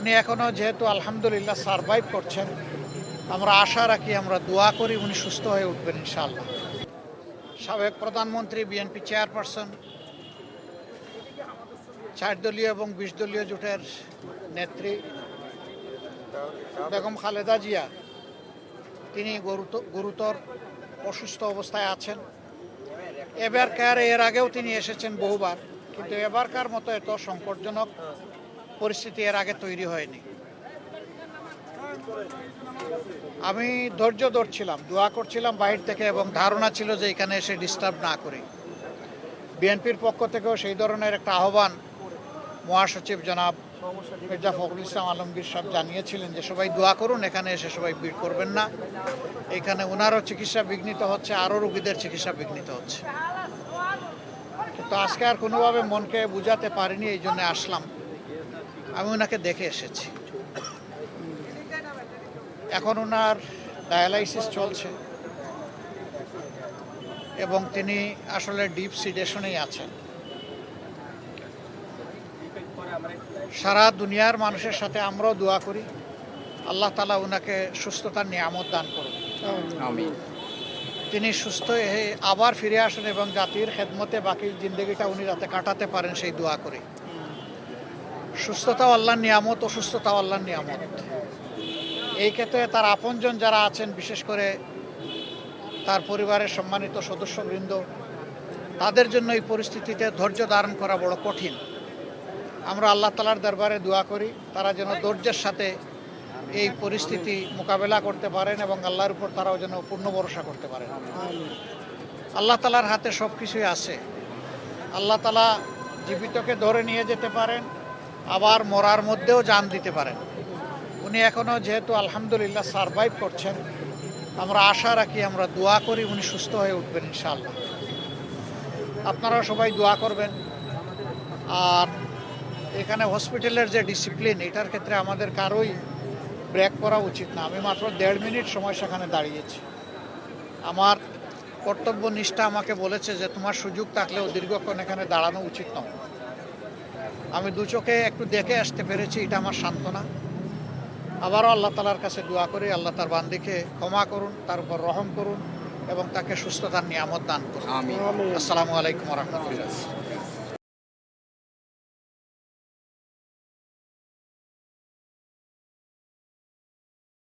উনি এখনও যেহেতু আলহামদুলিল্লাহ সারভাইভ করছেন, আমরা আশা রাখি, আমরা দোয়া করি উনি সুস্থ হয়ে উঠবেন ইনশাআল্লাহ। সাবেক প্রধানমন্ত্রী, বিএনপি চেয়ারপারসন, 4 দলীয় এবং 20 দলীয় জোটের নেত্রী বেগম খালেদা জিয়া, তিনি গুরুতর অসুস্থ অবস্থায় আছেন। এর আগেও তিনি এসেছেন বহুবার, কিন্তু এবারকার মতো এত সংকটজনক পরিস্থিতি এর আগে তৈরি হয়নি। আমি ধৈর্য ধরছিলাম, দোয়া করছিলাম বাহির থেকে, এবং ধারণা ছিল যে এখানে এসে ডিস্টার্ব না করি। বিএনপির পক্ষ থেকেও সেই ধরনের একটা আহ্বান মহাসচিব জনাব মির্জা ফখরুল ইসলাম আলমগীর সাহেব জানিয়েছিলেন যে সবাই দোয়া করুন, এখানে এসে সবাই ভিড় করবেন না। এখানে ওনারও চিকিৎসা বিঘ্নিত হচ্ছে, আরও রোগীদের চিকিৎসা বিঘ্নিত হচ্ছে। কিন্তু আজকে আর কোনোভাবে মনকে বুঝাতে পারিনি, এই জন্য আসলাম। আমি ওনাকে দেখে এসেছি। এখন ওনার ডায়ালাইসিস চলছে এবং তিনি আসলে ডিপ সিডেশনেই আছেন। সারা দুনিয়ার মানুষের সাথে আমরাও দোয়া করি আল্লাহ তাআলা ওনাকে সুস্থতার নিয়ামত দান করুন। আমিন। তিনি সুস্থ হয়ে আবার ফিরে আসেন এবং জাতির খেদমতে বাকি জিন্দগিটা উনি যাতে কাটাতে পারেন সেই দোয়া করি। সুস্থতাও আল্লাহর নিয়ামত, অসুস্থতাও আল্লাহর নিয়ামত। এই ক্ষেত্রে তার আপনজন যারা আছেন, বিশেষ করে তার পরিবারের সম্মানিত সদস্যবৃন্দ, তাদের জন্য এই পরিস্থিতিতে ধৈর্য ধারণ করা বড় কঠিন। আমরা আল্লাহ তাআলার দরবারে দোয়া করি তারা যেন ধৈর্যের সাথে এই পরিস্থিতি মোকাবেলা করতে পারেন এবং আল্লাহর উপর তারাও যেন পূর্ণ ভরসা করতে পারেন। আল্লাহ তাআলার হাতে সব কিছুই আছে। আল্লাহ তাআলা জীবিতকে ধরে নিয়ে যেতে পারেন, আবার মরার মধ্যেও জান দিতে পারেন। উনি এখনও যেহেতু আলহামদুলিল্লাহ সারভাইভ করছেন, আমরা আশা রাখি, আমরা দোয়া করি উনি সুস্থ হয়ে উঠবেন ইনশাআল্লাহ। আপনারা সবাই দোয়া করবেন। আর এখানে হসপিটালের যে ডিসিপ্লিন, এটার ক্ষেত্রে আমাদের কারোই ব্রেক করা উচিত না। আমি মাত্র 1.5 মিনিট সময় সেখানে দাঁড়িয়েছি। আমার কর্তব্য নিষ্ঠা আমাকে বলেছে যে তোমার সুযোগ থাকলেও দীর্ঘক্ষণ এখানে দাঁড়ানো উচিত নয়। আমি দু চোখে একটু দেখে আসতে পেরেছি, এটা আমার সান্ত্বনা। আবারও আল্লাহ তাআলার কাছে দোয়া করি আল্লাহ তার বান্দিকে ক্ষমা করুন, তার উপর রহম করুন এবং তাকে সুস্থতার নিয়ামত দান করুন। আমিন। আসসালামু আলাইকুম ওয়া রাহমাতুল্লাহ।